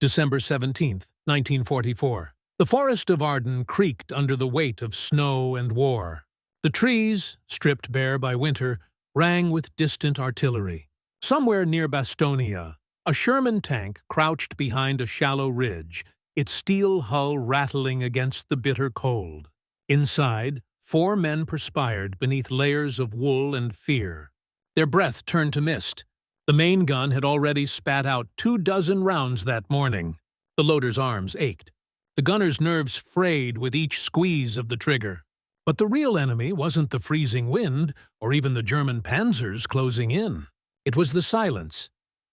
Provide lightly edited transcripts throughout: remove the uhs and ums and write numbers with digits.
December 17, 1944. The forest of Arden creaked under the weight of snow and war. The trees, stripped bare by winter, rang with distant artillery. Somewhere near Bastonia, a Sherman tank crouched behind a shallow ridge, its steel hull rattling against the bitter cold. Inside, 4 men perspired beneath layers of wool and fear. Their breath turned to mist. The main gun had already spat out 24 rounds that morning. The loader's arms ached. The gunner's nerves frayed with each squeeze of the trigger. But the real enemy wasn't the freezing wind or even the German panzers closing in. It was the silence,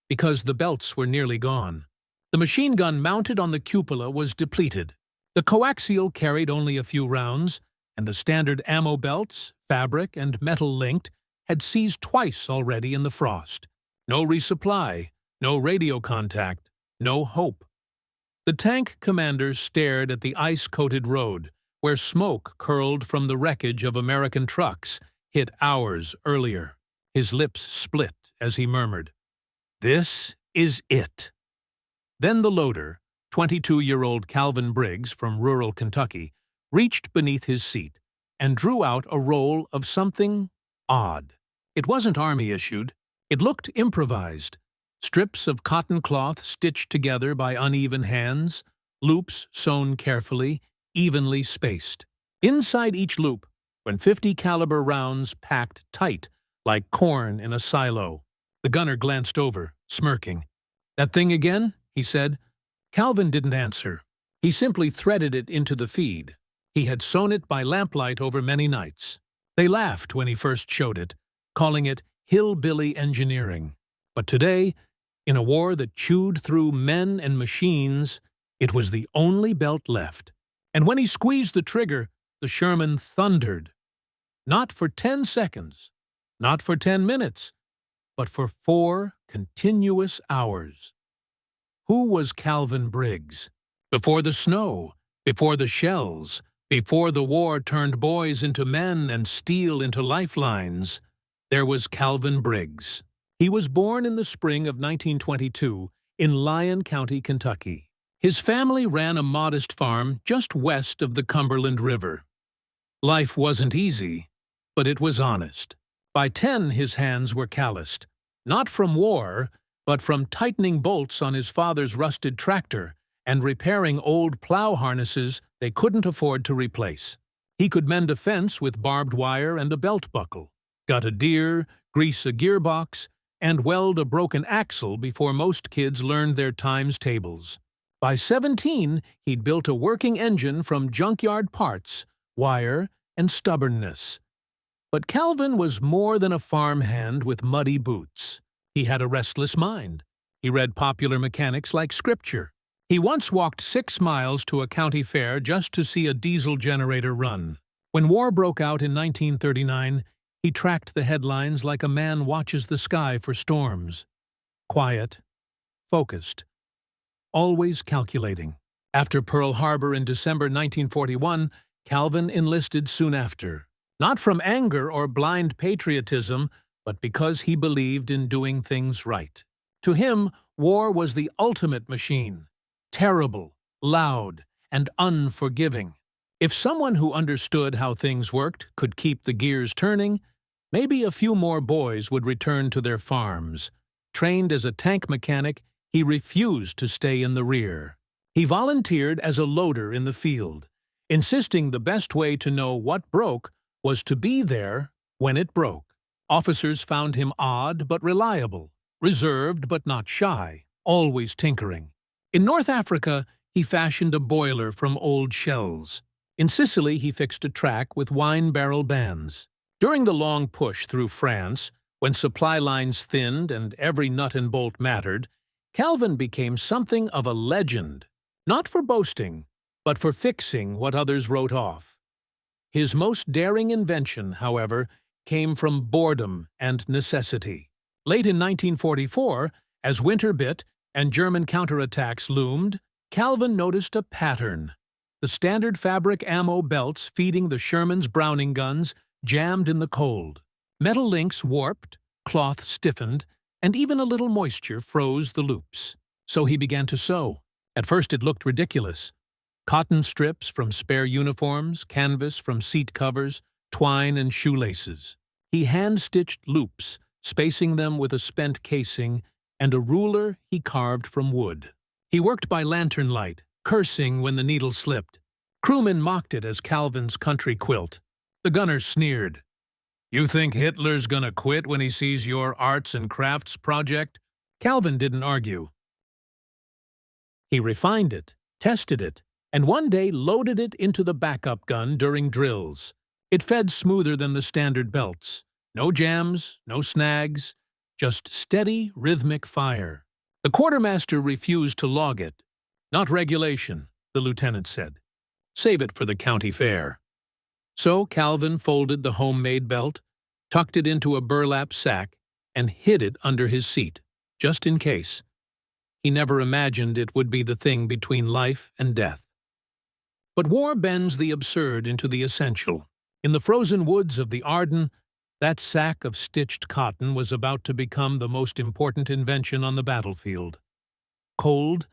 because the belts were nearly gone. The machine gun mounted on the cupola was depleted. The coaxial carried only a few rounds, and the standard ammo belts, fabric and metal-linked, had seized twice already in the frost. No resupply, no radio contact, no hope. The tank commander stared at the ice-coated road, where smoke curled from the wreckage of American trucks hit hours earlier. His lips split as he murmured, "This is it." Then the loader, 22-year-old Calvin Briggs from rural Kentucky, reached beneath his seat and drew out a roll of something odd. It wasn't Army-issued. It looked improvised. Strips of cotton cloth stitched together by uneven hands, loops sewn carefully, evenly spaced. Inside each loop were 50 caliber rounds packed tight, like corn in a silo. The gunner glanced over, smirking. "That thing again?" he said. Calvin didn't answer. He simply threaded it into the feed. He had sewn it by lamplight over many nights. They laughed when he first showed it, calling it hillbilly engineering. But today, in a war that chewed through men and machines, it was the only belt left. And when he squeezed the trigger, the Sherman thundered. Not for 10 seconds, not for 10 minutes, but for 4 continuous hours. Who was Calvin Briggs? Before the snow, before the shells, before the war turned boys into men and steel into lifelines, there was Calvin Briggs. He was born in the spring of 1922 in Lyon County, Kentucky. His family ran a modest farm just west of the Cumberland River. Life wasn't easy, but it was honest. By 10, his hands were calloused, not from war, but from tightening bolts on his father's rusted tractor and repairing old plow harnesses they couldn't afford to replace. He could mend a fence with barbed wire and a belt buckle, gut a deer, grease a gearbox, and weld a broken axle before most kids learned their times tables. By 17, he'd built a working engine from junkyard parts, wire, and stubbornness. But Calvin was more than a farmhand with muddy boots. He had a restless mind. He read popular mechanics like scripture. He once walked 6 miles to a county fair just to see a diesel generator run. When war broke out in 1939, he tracked the headlines like a man watches the sky for storms. Quiet, focused, always calculating. After Pearl Harbor in December 1941, Calvin enlisted soon after. Not from anger or blind patriotism, but because he believed in doing things right. To him, war was the ultimate machine. Terrible, loud, and unforgiving. If someone who understood how things worked could keep the gears turning, maybe a few more boys would return to their farms. Trained as a tank mechanic, he refused to stay in the rear. He volunteered as a loader in the field, insisting the best way to know what broke was to be there when it broke. Officers found him odd but reliable, reserved but not shy, always tinkering. In North Africa, he fashioned a boiler from old shells. In Sicily, he fixed a track with wine barrel bands. During the long push through France, when supply lines thinned and every nut and bolt mattered, Calvin became something of a legend, not for boasting, but for fixing what others wrote off. His most daring invention, however, came from boredom and necessity. Late in 1944, as winter bit and German counterattacks loomed, Calvin noticed a pattern. The standard fabric ammo belts feeding the Sherman's Browning guns jammed in the cold. Metal links warped, cloth stiffened, and even a little moisture froze the loops. So he began to sew. At first it looked ridiculous. Cotton strips from spare uniforms, canvas from seat covers, twine and shoelaces. He hand-stitched loops, spacing them with a spent casing, and a ruler he carved from wood. He worked by lantern light, cursing when the needle slipped. Crewmen mocked it as Calvin's country quilt. The gunners sneered. "You think Hitler's gonna quit when he sees your arts and crafts project?" Calvin didn't argue. He refined it, tested it, and one day loaded it into the backup gun during drills. It fed smoother than the standard belts. No jams, no snags, just steady, rhythmic fire. The quartermaster refused to log it. "Not regulation," the lieutenant said. "Save it for the county fair." So Calvin folded the homemade belt, tucked it into a burlap sack, and hid it under his seat, just in case. He never imagined it would be the thing between life and death. But war bends the absurd into the essential. In the frozen woods of the Ardennes, that sack of stitched cotton was about to become the most important invention on the battlefield. Cold,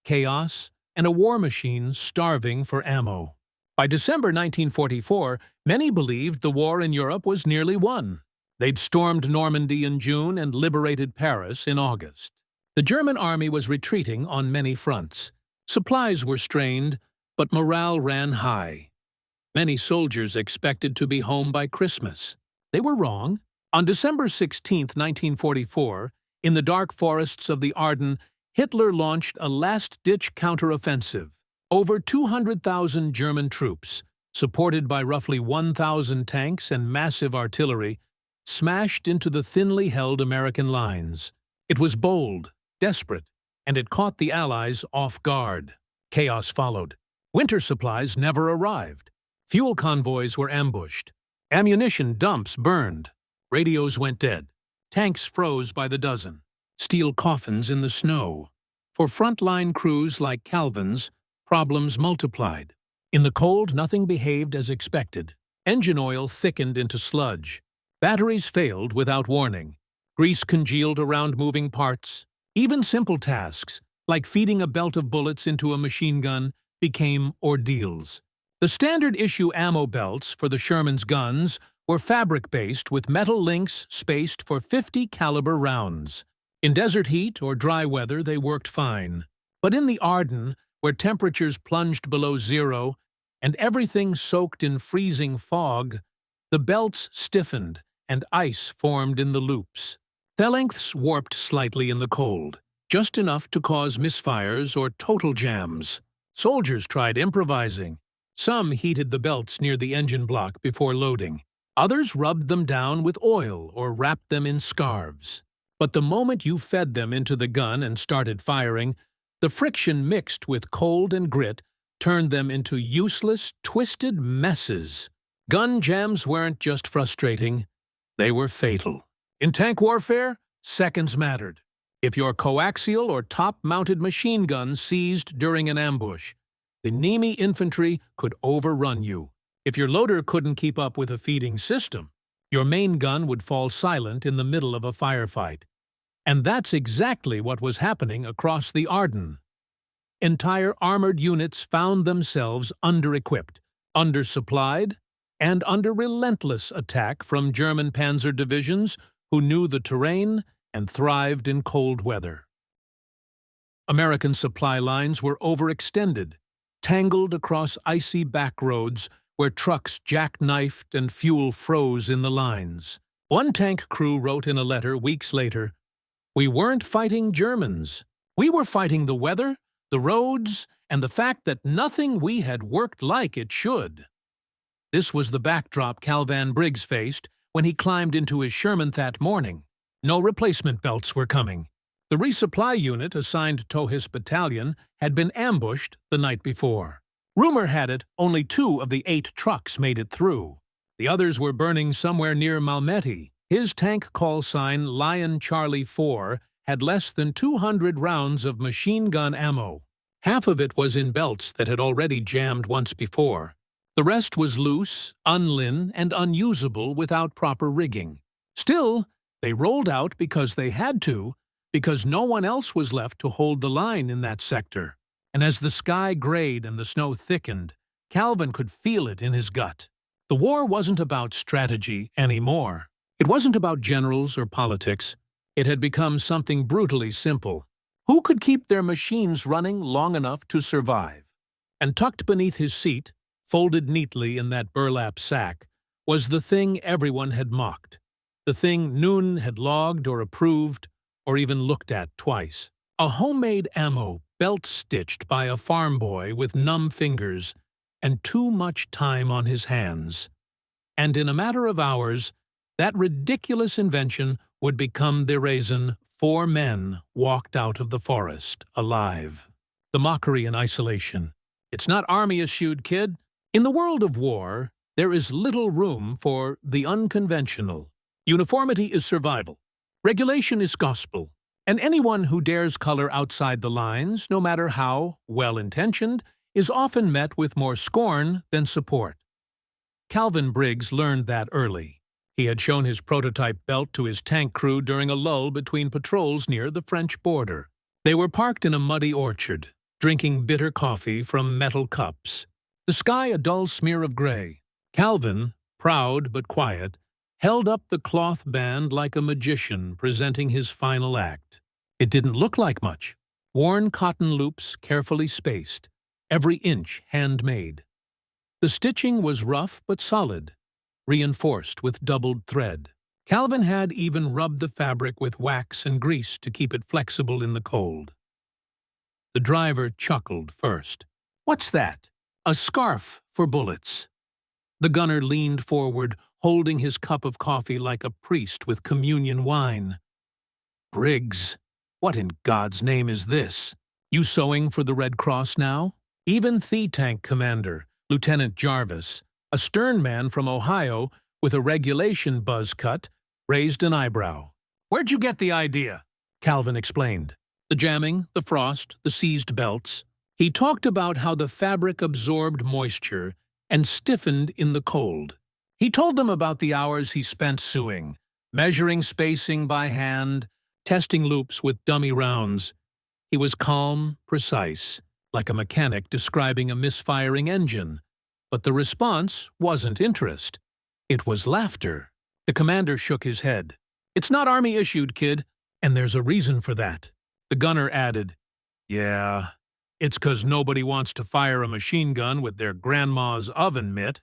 chaos, and a war machine starving for ammo. By December 1944, many believed the war in Europe was nearly won. They'd stormed Normandy in June and liberated Paris in August. The German army was retreating on many fronts. Supplies were strained, but morale ran high. Many soldiers expected to be home by Christmas. They were wrong. On December 16, 1944, in the dark forests of the Ardennes, Hitler launched a last-ditch counteroffensive. Over 200,000 German troops, supported by roughly 1,000 tanks and massive artillery, smashed into the thinly held American lines. It was bold, desperate, and it caught the Allies off guard. Chaos followed. Winter supplies never arrived. Fuel convoys were ambushed. Ammunition dumps burned. Radios went dead. Tanks froze by the dozen. Steel coffins in the snow. For frontline crews like Calvin's, problems multiplied. In the cold, nothing behaved as expected. Engine oil thickened into sludge. Batteries failed without warning. Grease congealed around moving parts. Even simple tasks, like feeding a belt of bullets into a machine gun, became ordeals. The standard-issue ammo belts for the Sherman's guns were fabric-based with metal links spaced for 50-caliber rounds. In desert heat or dry weather, they worked fine. But in the Ardennes, where temperatures plunged below zero and everything soaked in freezing fog, the belts stiffened and ice formed in the loops. The lengths warped slightly in the cold, just enough to cause misfires or total jams. Soldiers tried improvising. Some heated the belts near the engine block before loading. Others rubbed them down with oil or wrapped them in scarves. But the moment you fed them into the gun and started firing, the friction mixed with cold and grit turned them into useless, twisted messes. Gun jams weren't just frustrating, they were fatal. In tank warfare, seconds mattered. If your coaxial or top-mounted machine gun seized during an ambush, the enemy infantry could overrun you. If your loader couldn't keep up with a feeding system, your main gun would fall silent in the middle of a firefight. And that's exactly what was happening across the Ardennes. Entire armored units found themselves under-equipped, undersupplied, and under relentless attack from German panzer divisions who knew the terrain and thrived in cold weather. American supply lines were overextended, tangled across icy back roads where trucks jackknifed and fuel froze in the lines. One tank crew wrote in a letter weeks later, "We weren't fighting Germans. We were fighting the weather, the roads, and the fact that nothing we had worked like it should." This was the backdrop Calvin Briggs faced when he climbed into his Sherman that morning. No replacement belts were coming. The resupply unit assigned to his battalion had been ambushed the night before. Rumor had it only 2 of the 8 trucks made it through. The others were burning somewhere near Malmedy. His tank call sign Lion Charlie 4 had less than 200 rounds of machine gun ammo. Half of it was in belts that had already jammed once before. The rest was loose, unlin, and unusable without proper rigging. Still, they rolled out because they had to, because no one else was left to hold the line in that sector. And as the sky grayed and the snow thickened, Calvin could feel it in his gut. The war wasn't about strategy anymore. It wasn't about generals or politics. It had become something brutally simple. Who could keep their machines running long enough to survive? And tucked beneath his seat, folded neatly in that burlap sack, was the thing everyone had mocked. The thing Noon had logged or approved or even looked at twice. A homemade ammo belt stitched by a farm boy with numb fingers and too much time on his hands. And in a matter of hours, that ridiculous invention would become the reason 4 men walked out of the forest alive. The mockery in isolation. It's not army-issued, kid. In the world of war, there is little room for the unconventional. Uniformity is survival. Regulation is gospel. And anyone who dares color outside the lines, no matter how well-intentioned, is often met with more scorn than support. Calvin Briggs learned that early. He had shown his prototype belt to his tank crew during a lull between patrols near the French border. They were parked in a muddy orchard, drinking bitter coffee from metal cups. The sky a dull smear of gray. Calvin, proud but quiet, held up the cloth band like a magician presenting his final act. It didn't look like much. Worn cotton loops carefully spaced, every inch handmade. The stitching was rough but solid, reinforced with doubled thread. Calvin had even rubbed the fabric with wax and grease to keep it flexible in the cold. The driver chuckled first. "What's that?" "A scarf for bullets." The gunner leaned forward, holding his cup of coffee like a priest with communion wine. "Briggs, what in God's name is this? You sewing for the Red Cross now?" Even the tank commander, Lieutenant Jarvis, a stern man from Ohio with a regulation buzz cut, raised an eyebrow. "Where'd you get the idea?" Calvin explained. The jamming, the frost, the seized belts. He talked about how the fabric absorbed moisture and stiffened in the cold. He told them about the hours he spent sewing, measuring spacing by hand, testing loops with dummy rounds. He was calm, precise, like a mechanic describing a misfiring engine. But the response wasn't interest. It was laughter. The commander shook his head. "It's not Army-issued, kid, and there's a reason for that." The gunner added, "Yeah, it's 'cause nobody wants to fire a machine gun with their grandma's oven mitt."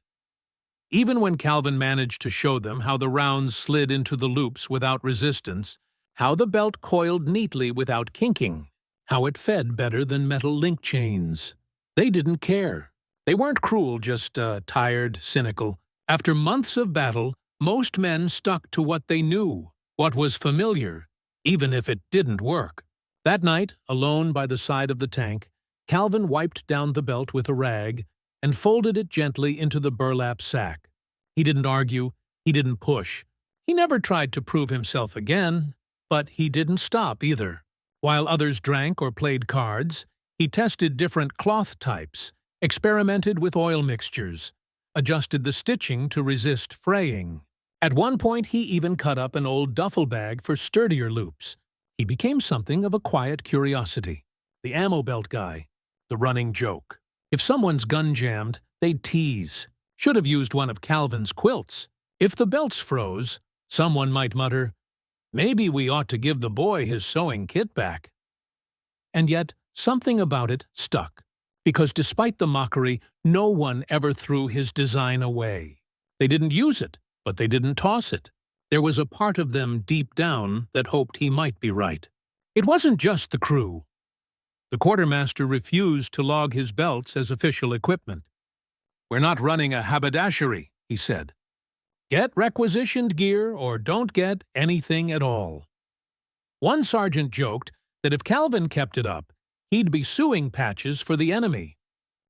Even when Calvin managed to show them how the rounds slid into the loops without resistance, how the belt coiled neatly without kinking, how it fed better than metal link chains, they didn't care. They weren't cruel, just tired, cynical. After months of battle, most men stuck to what they knew, what was familiar, even if it didn't work. That night, alone by the side of the tank, Calvin wiped down the belt with a rag and folded it gently into the burlap sack. He didn't argue, he didn't push. He never tried to prove himself again, but he didn't stop either. While others drank or played cards, he tested different cloth types, experimented with oil mixtures, adjusted the stitching to resist fraying. At one point, he even cut up an old duffel bag for sturdier loops. He became something of a quiet curiosity. The ammo belt guy, the running joke. If someone's gun jammed, they'd tease. Should have used one of Calvin's quilts. If the belts froze, someone might mutter, "Maybe we ought to give the boy his sewing kit back." And yet, something about it stuck. Because despite the mockery, no one ever threw his design away. They didn't use it, but they didn't toss it. There was a part of them deep down that hoped he might be right. It wasn't just the crew. The quartermaster refused to log his belts as official equipment. "We're not running a haberdashery," he said. "Get requisitioned gear or don't get anything at all." One sergeant joked that if Calvin kept it up, he'd be sewing patches for the enemy.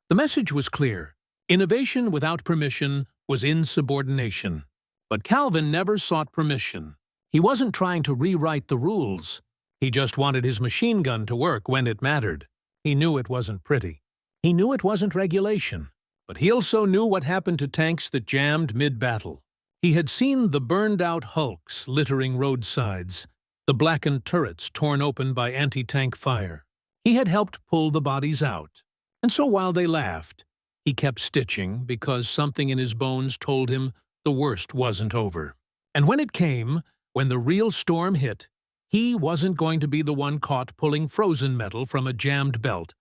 The message was clear. Innovation without permission was insubordination. But Calvin never sought permission. He wasn't trying to rewrite the rules. He just wanted his machine gun to work when it mattered. He knew it wasn't pretty. He knew it wasn't regulation. But he also knew what happened to tanks that jammed mid-battle. He had seen the burned-out hulks littering roadsides, the blackened turrets torn open by anti-tank fire. He had helped pull the bodies out. And so while they laughed, he kept stitching because something in his bones told him the worst wasn't over. And when it came, when the real storm hit, he wasn't going to be the one caught pulling frozen metal from a jammed belt,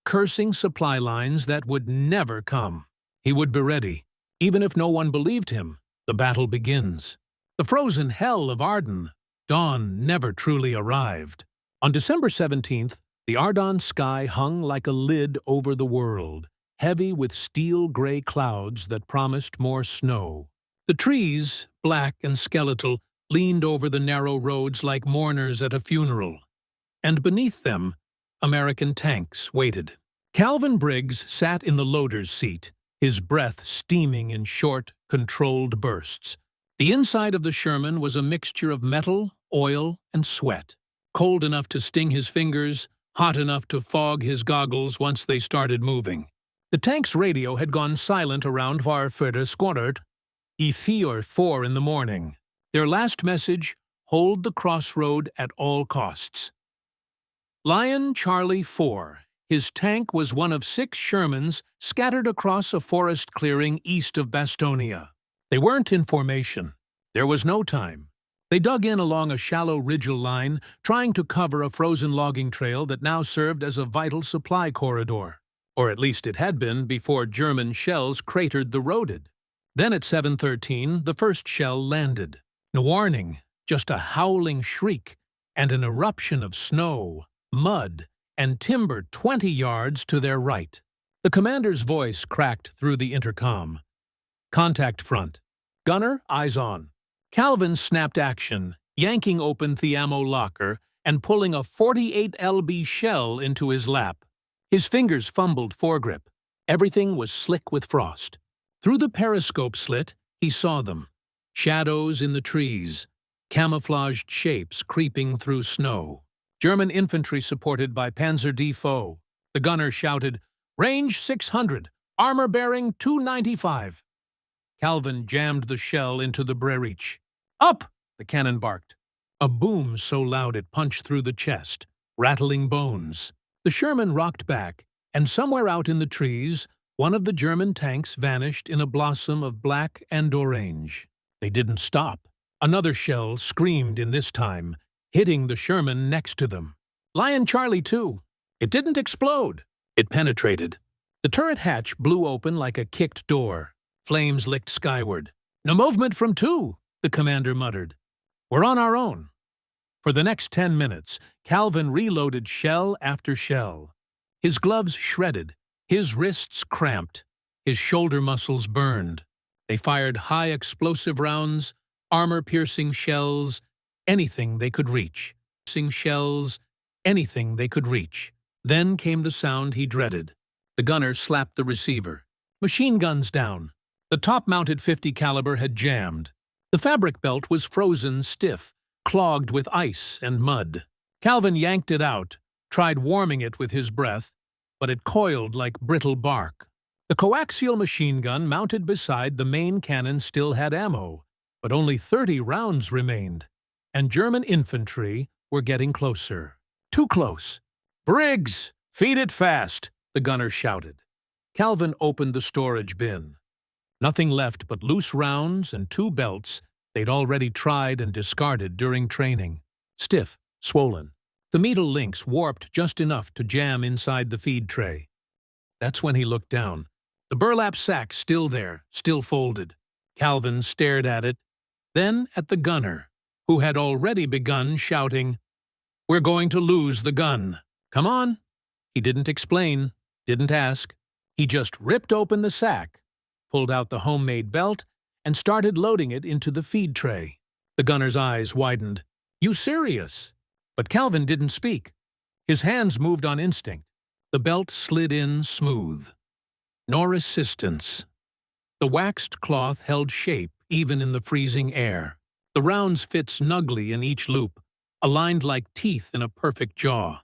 cursing supply lines that would never come. He would be ready. Even if no one believed him, the battle begins. The frozen hell of Arden. Dawn never truly arrived. On December 17th, the Ardennes sky hung like a lid over the world, heavy with steel-gray clouds that promised more snow. The trees, black and skeletal, leaned over the narrow roads like mourners at a funeral. And beneath them, American tanks waited. Calvin Briggs sat in the loader's seat, his breath steaming in short, controlled bursts. The inside of the Sherman was a mixture of metal, oil, and sweat, cold enough to sting his fingers, hot enough to fog his goggles once they started moving. The tank's radio had gone silent around Varfurter Squadron, E4 in the morning. Their last message, hold the crossroad at all costs. Lion Charlie 4. His tank was one of 6 Shermans scattered across a forest clearing east of Bastonia. They weren't in formation. There was no time. They dug in along a shallow ridgeal line, trying to cover a frozen logging trail that now served as a vital supply corridor. Or at least it had been before German shells cratered the roaded. Then at 7:13, the first shell landed. No warning, just a howling shriek and an eruption of snow, mud, and timber 20 yards to their right. The commander's voice cracked through the intercom. Contact front. Gunner, eyes on. Calvin snapped action, yanking open the ammo locker and pulling a 48 lb shell into his lap. His fingers fumbled foregrip. Everything was slick with frost. Through the periscope slit, he saw them. Shadows in the trees, camouflaged shapes creeping through snow. German infantry supported by Panzer D foe. The gunner shouted, "Range 600, armor bearing 295. Calvin jammed the shell into the breech. "Up!" the cannon barked. A boom so loud it punched through the chest, rattling bones. The Sherman rocked back, and somewhere out in the trees, one of the German tanks vanished in a blossom of black and orange. They didn't stop. Another shell screamed in this time, hitting the Sherman next to them. Lion Charlie 2. It didn't explode. It penetrated. The turret hatch blew open like a kicked door. Flames licked skyward. "No movement from 2, the commander muttered. "We're on our own." For the next 10 minutes, Calvin reloaded shell after shell. His gloves shredded, his wrists cramped, his shoulder muscles burned. They fired high explosive rounds, armor-piercing shells, anything they could reach. Anything they could reach. Then came the sound he dreaded. The gunner slapped the receiver. Machine guns down. The top-mounted .50 caliber had jammed. The fabric belt was frozen stiff, clogged with ice and mud. Calvin yanked it out, tried warming it with his breath, but it coiled like brittle bark. The coaxial machine gun mounted beside the main cannon still had ammo, but only 30 rounds remained, and German infantry were getting closer. Too close. "Briggs, feed it fast," the gunner shouted. Calvin opened the storage bin. Nothing left but loose rounds and 2 belts they'd already tried and discarded during training. Stiff, swollen. The metal links warped just enough to jam inside the feed tray. That's when he looked down. The burlap sack still there, still folded. Calvin stared at it, then at the gunner, who had already begun shouting, "We're going to lose the gun. Come on." He didn't explain, didn't ask. He just ripped open the sack, pulled out the homemade belt, and started loading it into the feed tray. The gunner's eyes widened. "You serious?" But Calvin didn't speak. His hands moved on instinct. The belt slid in smooth. No resistance. The waxed cloth held shape even in the freezing air. The rounds fit snugly in each loop, aligned like teeth in a perfect jaw.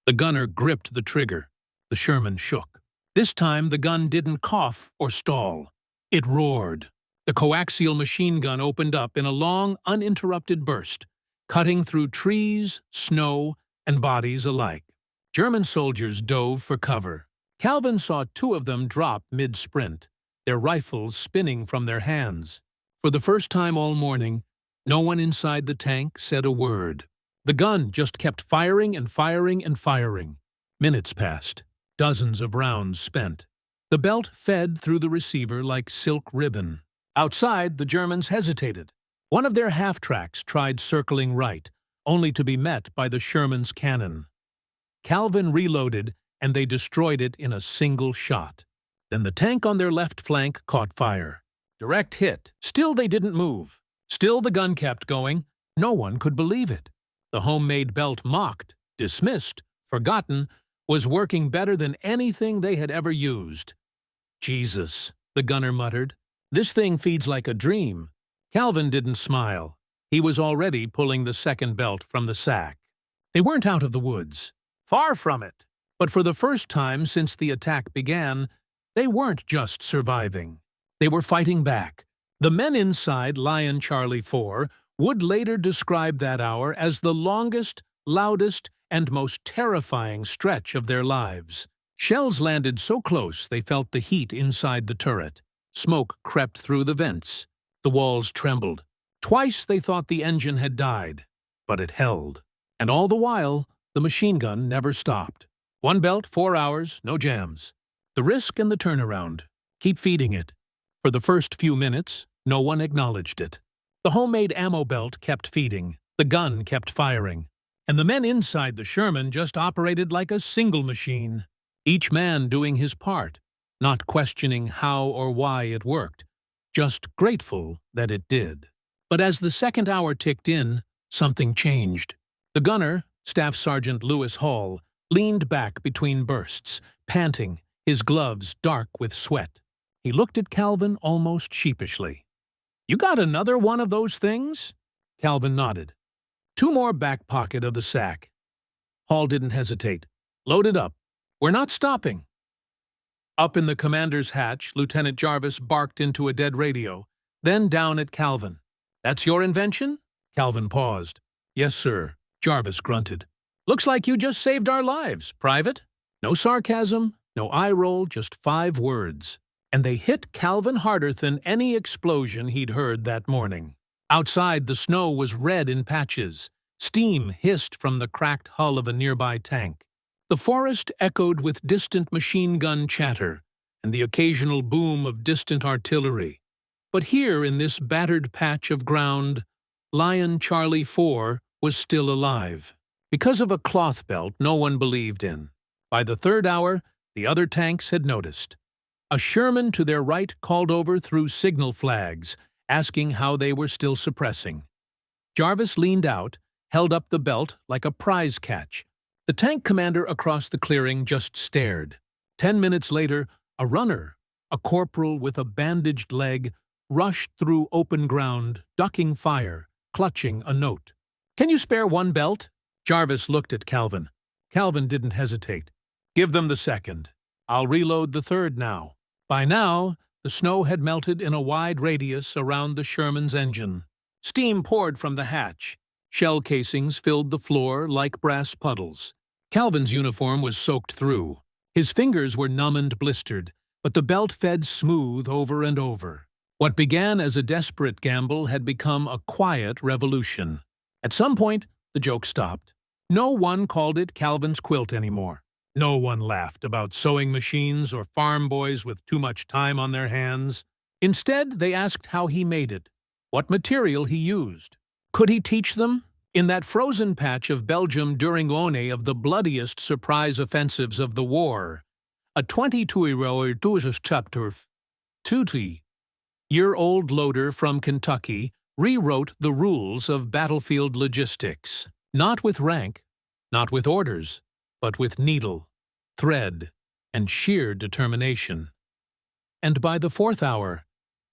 The gunner gripped the trigger. The Sherman shook. This time the gun didn't cough or stall. It roared. The coaxial machine gun opened up in a long, uninterrupted burst, cutting through trees, snow, and bodies alike. German soldiers dove for cover. Calvin saw two of them drop mid-sprint, their rifles spinning from their hands. For the first time all morning, no one inside the tank said a word. The gun just kept firing and firing and firing. Minutes passed, dozens of rounds spent. The belt fed through the receiver like silk ribbon. Outside, the Germans hesitated. One of their half-tracks tried circling right, only to be met by the Sherman's cannon. Calvin reloaded, and they destroyed it in a single shot. Then the tank on their left flank caught fire. Direct hit. Still they didn't move. Still the gun kept going. No one could believe it. The homemade belt, mocked, dismissed, forgotten, was working better than anything they had ever used. "Jesus," the gunner muttered. "This thing feeds like a dream." Calvin didn't smile. He was already pulling the second belt from the sack. They weren't out of the woods. Far from it. But for the first time since the attack began, they weren't just surviving. They were fighting back. The men inside Lion Charlie 4 would later describe that hour as the longest, loudest, and most terrifying stretch of their lives. Shells landed so close they felt the heat inside the turret. Smoke crept through the vents. The walls trembled. Twice they thought the engine had died, but it held. And all the while, the machine gun never stopped. One belt, 4 hours, no jams. The risk and the turnaround. Keep feeding it. For the first few minutes, no one acknowledged it. The homemade ammo belt kept feeding. The gun kept firing. And the men inside the Sherman just operated like a single machine, each man doing his part, not questioning how or why it worked, just grateful that it did. But as the second hour ticked in, something changed. The gunner, Staff Sergeant Lewis Hall, leaned back between bursts, panting, his gloves dark with sweat. He looked at Calvin almost sheepishly. "You got another one of those things?" Calvin nodded. "Two more back pocket of the sack." Hall didn't hesitate. "Load it up. We're not stopping." Up in the commander's hatch, Lieutenant Jarvis barked into a dead radio, then down at Calvin. "That's your invention?" Calvin paused. "Yes, sir," Jarvis grunted. "Looks like you just saved our lives, Private." No sarcasm, no eye roll, just 5 words. And they hit Calvin harder than any explosion he'd heard that morning. Outside, the snow was red in patches. Steam hissed from the cracked hull of a nearby tank. The forest echoed with distant machine gun chatter and the occasional boom of distant artillery. But here, in this battered patch of ground, Lion Charlie 4 was still alive. Because of a cloth belt no one believed in. By the third hour, the other tanks had noticed. A Sherman to their right called over through signal flags, asking how they were still suppressing. Jarvis leaned out, held up the belt like a prize catch. The tank commander across the clearing just stared. 10 minutes later, a runner, a corporal with a bandaged leg, rushed through open ground, ducking fire, clutching a note. "Can you spare one belt?" Jarvis looked at Calvin. Calvin didn't hesitate. "Give them the second. I'll reload the third now." By now, the snow had melted in a wide radius around the Sherman's engine. Steam poured from the hatch. Shell casings filled the floor like brass puddles. Calvin's uniform was soaked through. His fingers were numb and blistered, but the belt fed smooth over and over. What began as a desperate gamble had become a quiet revolution. At some point, the joke stopped. No one called it Calvin's quilt anymore. No one laughed about sewing machines or farm boys with too much time on their hands. Instead, they asked how he made it, what material he used. Could he teach them? In that frozen patch of Belgium during one of the bloodiest surprise offensives of the war, a 22-year-old loader from Kentucky rewrote the rules of battlefield logistics, not with rank, not with orders, but with needle, thread, and sheer determination. And by the 4th hour,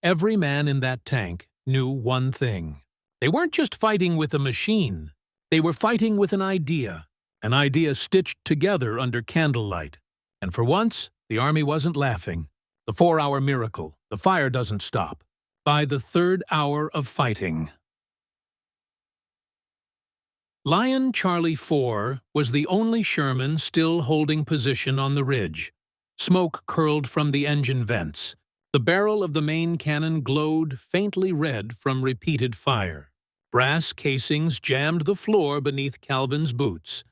every man in that tank knew one thing. They weren't just fighting with a machine. They were fighting with an idea stitched together under candlelight. And for once, the Army wasn't laughing. The 4-hour miracle, the fire doesn't stop. By the 3rd hour of fighting, Lion Charlie 4 was the only Sherman still holding position on the ridge. Smoke curled from the engine vents. The barrel of the main cannon glowed faintly red from repeated fire. Brass casings jammed the floor beneath Calvin's boots,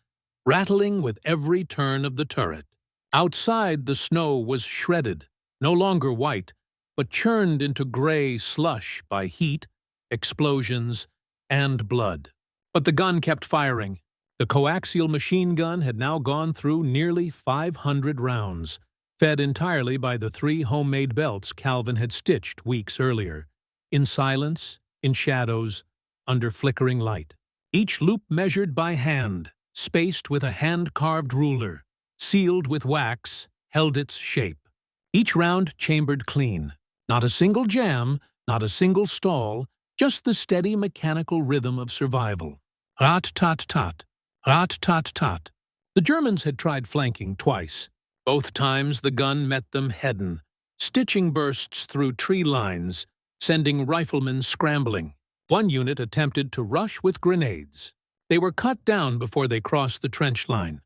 rattling with every turn of the turret. Outside, the snow was shredded, no longer white, but churned into gray slush by heat, explosions, and blood. But the gun kept firing. The coaxial machine gun had now gone through nearly 500 rounds, fed entirely by the 3 homemade belts Calvin had stitched weeks earlier, in silence, in shadows, under flickering light. Each loop measured by hand, spaced with a hand-carved ruler, sealed with wax, held its shape. Each round chambered clean. Not a single jam, not a single stall, just the steady mechanical rhythm of survival. Rat-tat-tat, rat-tat-tat. The Germans had tried flanking twice. Both times the gun met them head-on, stitching bursts through tree lines, sending riflemen scrambling. One unit attempted to rush with grenades. They were cut down before they crossed the trench line.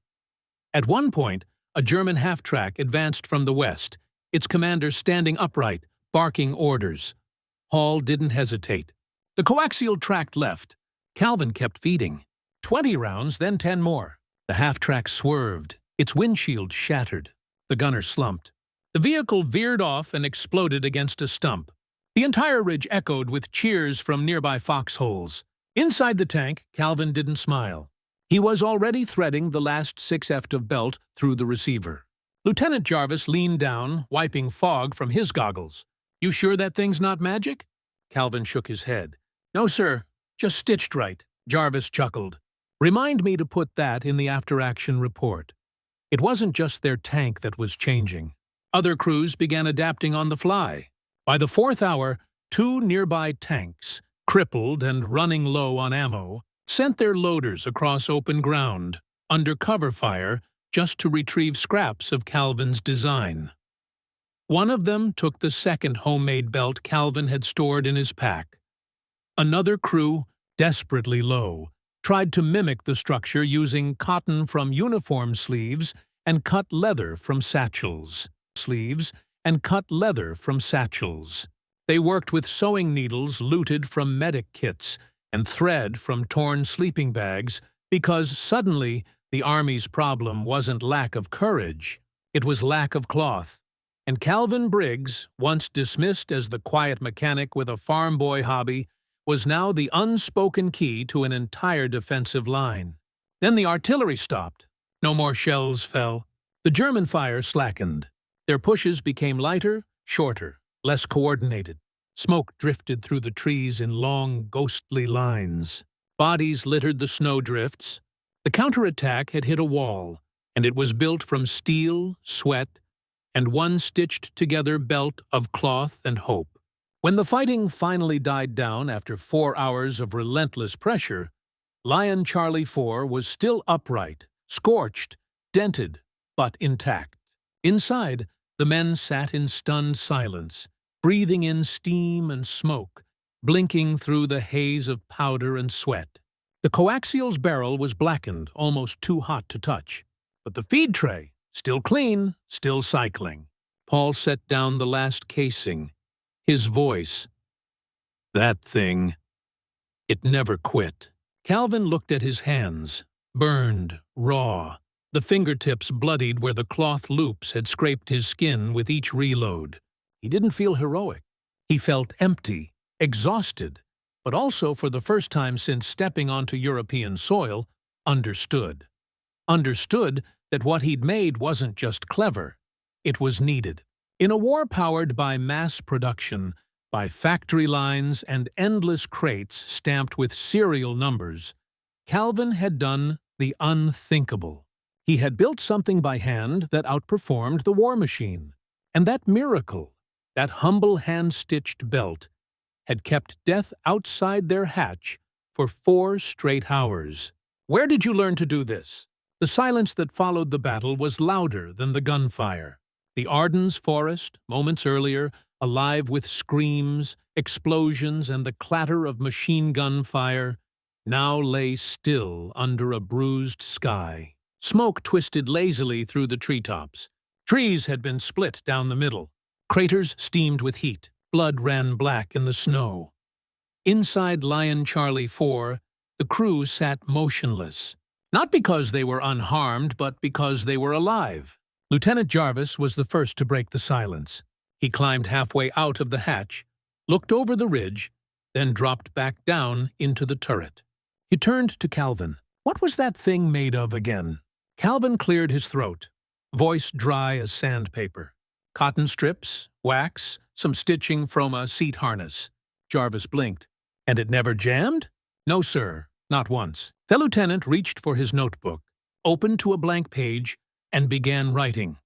At one point, a German half-track advanced from the west, its commander standing upright, barking orders. Hall didn't hesitate. The coaxial tracked left. Calvin kept feeding. 20 rounds, then 10 more. The half-track swerved. Its windshield shattered. The gunner slumped. The vehicle veered off and exploded against a stump. The entire ridge echoed with cheers from nearby foxholes. Inside the tank, Calvin didn't smile. He was already threading the last 6F of belt through the receiver. Lieutenant Jarvis leaned down, wiping fog from his goggles. "You sure that thing's not magic?" Calvin shook his head. "No, sir. Just stitched right." Jarvis chuckled. "Remind me to put that in the after-action report." It wasn't just their tank that was changing. Other crews began adapting on the fly. By the 4th hour, 2 nearby tanks, crippled and running low on ammo, sent their loaders across open ground, under cover fire, just to retrieve scraps of Calvin's design. One of them took the second homemade belt Calvin had stored in his pack. Another crew, desperately low, tried to mimic the structure using cotton from uniform sleeves and cut leather from satchels. They worked with sewing needles looted from medic kits and thread from torn sleeping bags because suddenly the Army's problem wasn't lack of courage, it was lack of cloth. And Calvin Briggs, once dismissed as the quiet mechanic with a farm boy hobby, was now the unspoken key to an entire defensive line. Then the artillery stopped. No more shells fell. The German fire slackened. Their pushes became lighter, shorter, less coordinated. Smoke drifted through the trees in long, ghostly lines. Bodies littered the snowdrifts. The counterattack had hit a wall, and it was built from steel, sweat, and one stitched-together belt of cloth and hope. When the fighting finally died down after 4 hours of relentless pressure, Lion Charlie 4 was still upright, scorched, dented, but intact. Inside, the men sat in stunned silence, breathing in steam and smoke, blinking through the haze of powder and sweat. The coaxial's barrel was blackened, almost too hot to touch. But the feed tray, still clean, still cycling. Paul set down the last casing. His voice, "That thing, it never quit." Calvin looked at his hands, burned, raw, the fingertips bloodied where the cloth loops had scraped his skin with each reload. He didn't feel heroic. He felt empty, exhausted, but also for the first time since stepping onto European soil, understood. Understood that what he'd made wasn't just clever, it was needed. In a war powered by mass production, by factory lines and endless crates stamped with serial numbers, Calvin had done the unthinkable. He had built something by hand that outperformed the war machine. And that miracle, that humble hand-stitched belt, had kept death outside their hatch for 4 straight hours. "Where did you learn to do this?" The silence that followed the battle was louder than the gunfire. The Ardennes forest, moments earlier, alive with screams, explosions, and the clatter of machine gun fire, now lay still under a bruised sky. Smoke twisted lazily through the treetops. Trees had been split down the middle. Craters steamed with heat. Blood ran black in the snow. Inside Lion Charlie 4, the crew sat motionless. Not because they were unharmed, but because they were alive. Lieutenant Jarvis was the first to break the silence. He climbed halfway out of the hatch, looked over the ridge, then dropped back down into the turret. He turned to Calvin. What was that thing made of again? Calvin cleared his throat, voice dry as sandpaper. Cotton strips, wax, some stitching from a seat harness. Jarvis blinked. And it never jammed? No, sir, not once. The lieutenant reached for his notebook, opened to a blank page, and began writing.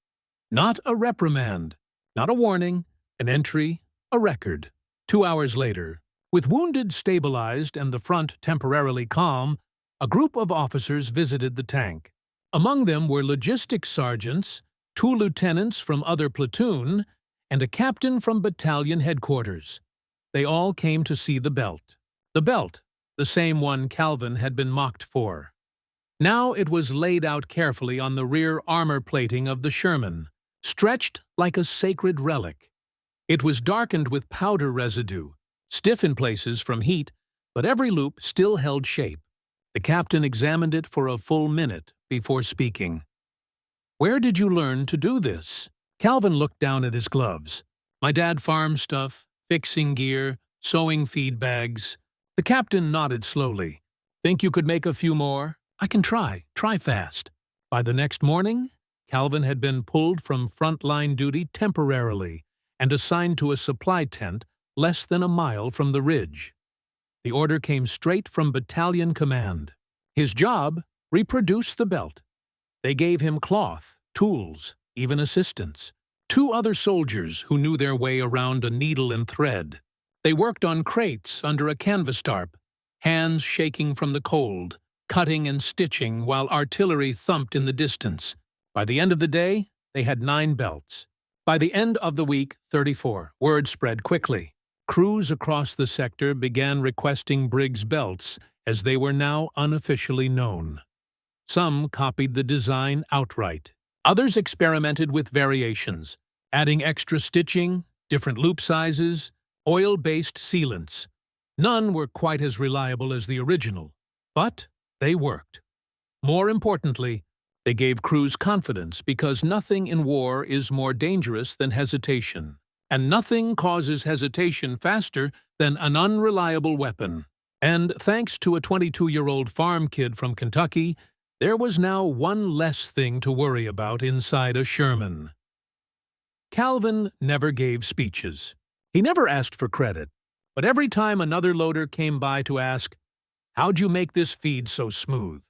Not a reprimand, not a warning, an entry, a record. 2 hours later, with wounded stabilized and the front temporarily calm, a group of officers visited the tank. Among them were logistics sergeants, 2 lieutenants from other platoon, and a captain from battalion headquarters. They all came to see the belt. The belt, the same one Calvin had been mocked for. Now it was laid out carefully on the rear armor plating of the Sherman, stretched like a sacred relic. It was darkened with powder residue, stiff in places from heat, but every loop still held shape. The captain examined it for a full minute before speaking. Where did you learn to do this? Calvin looked down at his gloves. My dad farmed stuff, fixing gear, sewing feed bags. The captain nodded slowly. Think you could make a few more? I can try fast. By the next morning, Calvin had been pulled from frontline duty temporarily and assigned to a supply tent less than a mile from the ridge. The order came straight from battalion command. His job? Reproduce the belt. They gave him cloth, tools, even assistants. 2 other soldiers who knew their way around a needle and thread. They worked on crates under a canvas tarp, hands shaking from the cold, cutting and stitching while artillery thumped in the distance. By the end of the day, they had 9 belts. By the end of the week, 34. Word spread quickly. Crews across the sector began requesting Briggs belts, as they were now unofficially known. Some copied the design outright. Others experimented with variations, adding extra stitching, different loop sizes, oil-based sealants. None were quite as reliable as the original, but they worked. More importantly, they gave crews confidence because nothing in war is more dangerous than hesitation. And nothing causes hesitation faster than an unreliable weapon. And thanks to a 22-year-old farm kid from Kentucky, there was now one less thing to worry about inside a Sherman. Calvin never gave speeches. He never asked for credit, but every time another loader came by to ask, "How'd you make this feed so smooth?"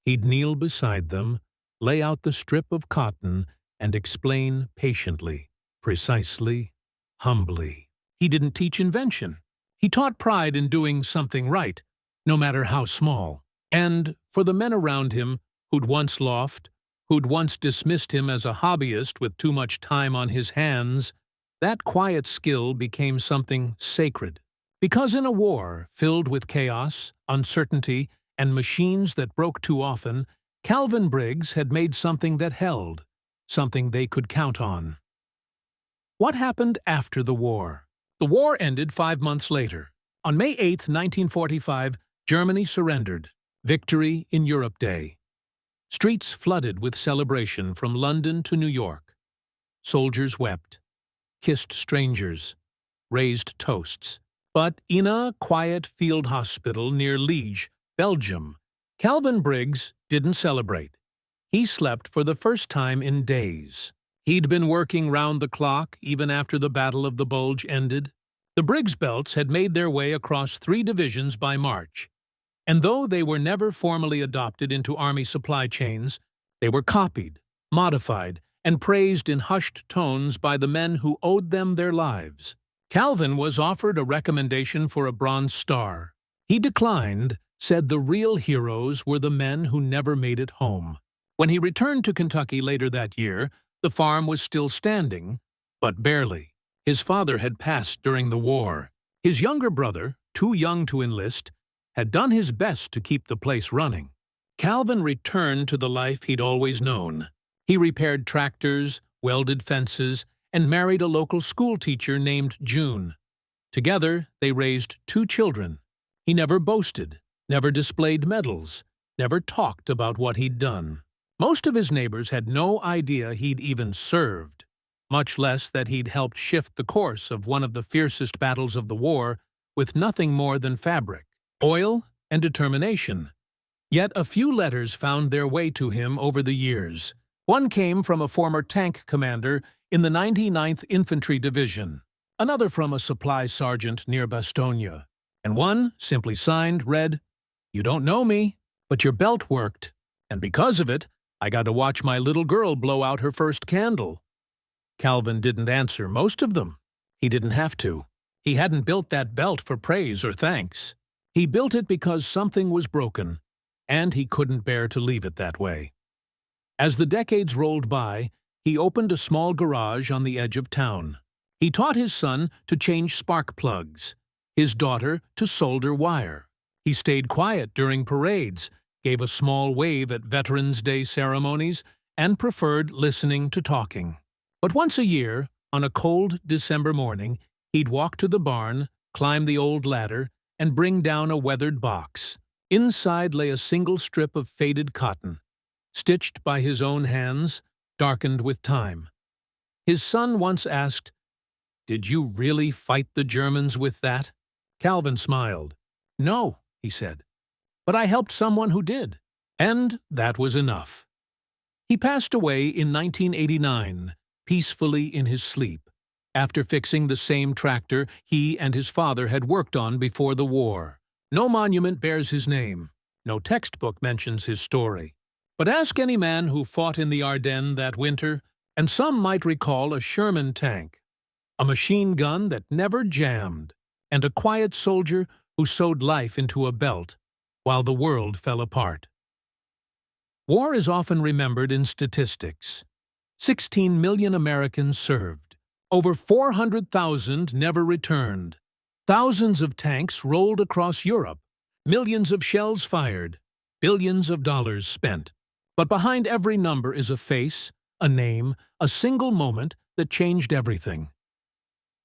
he'd kneel beside them, lay out the strip of cotton, and explain patiently, precisely, humbly. He didn't teach invention. He taught pride in doing something right, no matter how small. And for the men around him who'd once loafed, who'd once dismissed him as a hobbyist with too much time on his hands, that quiet skill became something sacred. Because in a war filled with chaos, uncertainty, and machines that broke too often, Calvin Briggs had made something that held, something they could count on. What happened after the war? The war ended 5 months later. On May 8, 1945, Germany surrendered. Victory in Europe Day. Streets flooded with celebration from London to New York. Soldiers wept, kissed strangers, raised toasts. But in a quiet field hospital near Liege, Belgium, Calvin Briggs didn't celebrate. He slept for the first time in days. He'd been working round the clock even after the Battle of the Bulge ended. The Briggs belts had made their way across 3 divisions by March. And though they were never formally adopted into Army supply chains, they were copied, modified, and praised in hushed tones by the men who owed them their lives. Calvin was offered a recommendation for a Bronze Star. He declined, said the real heroes were the men who never made it home. When he returned to Kentucky later that year, the farm was still standing, but barely. His father had passed during the war. His younger brother, too young to enlist, had done his best to keep the place running. Calvin returned to the life he'd always known. He repaired tractors, welded fences, and married a local schoolteacher named June. Together, they raised 2 children. He never boasted, never displayed medals, never talked about what he'd done. Most of his neighbors had no idea he'd even served, much less that he'd helped shift the course of one of the fiercest battles of the war with nothing more than fabric, oil, and determination. Yet a few letters found their way to him over the years. One came from a former tank commander in the 99th Infantry Division, another from a supply sergeant near Bastogne, and one, simply signed, read, "You don't know me, but your belt worked, and because of it, I got to watch my little girl blow out her first candle." Calvin didn't answer most of them. He didn't have to. He hadn't built that belt for praise or thanks. He built it because something was broken, and he couldn't bear to leave it that way. As the decades rolled by, he opened a small garage on the edge of town. He taught his son to change spark plugs, his daughter to solder wire. He stayed quiet during parades, gave a small wave at Veterans Day ceremonies, and preferred listening to talking. But once a year, on a cold December morning, he'd walk to the barn, climb the old ladder, and bring down a weathered box. Inside lay a single strip of faded cotton, stitched by his own hands, darkened with time. His son once asked, "Did you really fight the Germans with that?" Calvin smiled. "No," he said, "but I helped someone who did, and that was enough." He passed away in 1989, peacefully in his sleep, after fixing the same tractor he and his father had worked on before the war. No monument bears his name, no textbook mentions his story. But ask any man who fought in the Ardennes that winter, and some might recall a Sherman tank, a machine gun that never jammed, and a quiet soldier who sewed life into a belt while the world fell apart. War is often remembered in statistics. 16 million Americans served. Over 400,000 never returned. Thousands of tanks rolled across Europe. Millions of shells fired. Billions of dollars spent. But behind every number is a face, a name, a single moment that changed everything.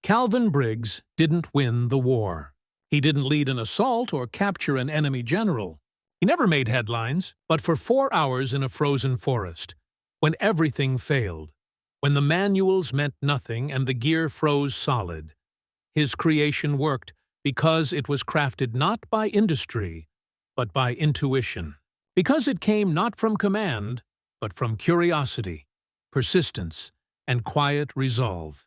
Calvin Briggs didn't win the war. He didn't lead an assault or capture an enemy general. He never made headlines, but for 4 hours in a frozen forest, when everything failed, when the manuals meant nothing and the gear froze solid, his creation worked because it was crafted not by industry, but by intuition. Because it came not from command, but from curiosity, persistence, and quiet resolve.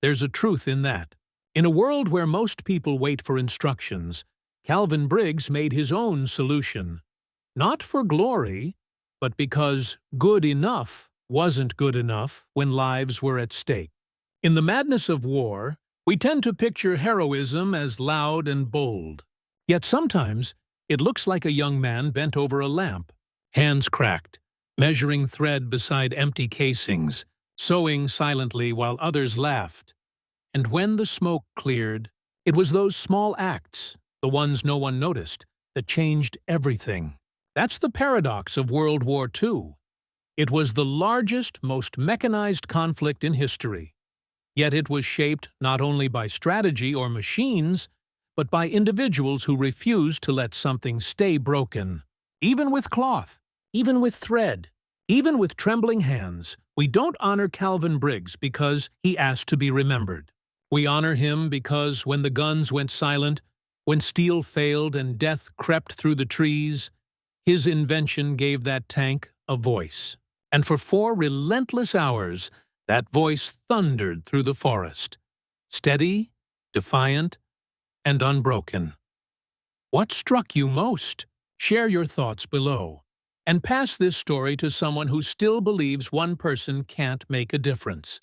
There's a truth in that. In a world where most people wait for instructions, Calvin Briggs made his own solution. Not for glory, but because good enough wasn't good enough when lives were at stake. In the madness of war, we tend to picture heroism as loud and bold. Yet sometimes, it looks like a young man bent over a lamp, hands cracked, measuring thread beside empty casings, sewing silently while others laughed. And when the smoke cleared, it was those small acts, the ones no one noticed, that changed everything. That's the paradox of World War II. It was the largest, most mechanized conflict in history. Yet it was shaped not only by strategy or machines, but by individuals who refused to let something stay broken. Even with cloth, even with thread, even with trembling hands, we don't honor Calvin Briggs because he asked to be remembered. We honor him because when the guns went silent, when steel failed and death crept through the trees, his invention gave that tank a voice. And for 4 relentless hours, that voice thundered through the forest, steady, defiant, and unbroken. What struck you most? Share your thoughts below. And pass this story to someone who still believes one person can't make a difference.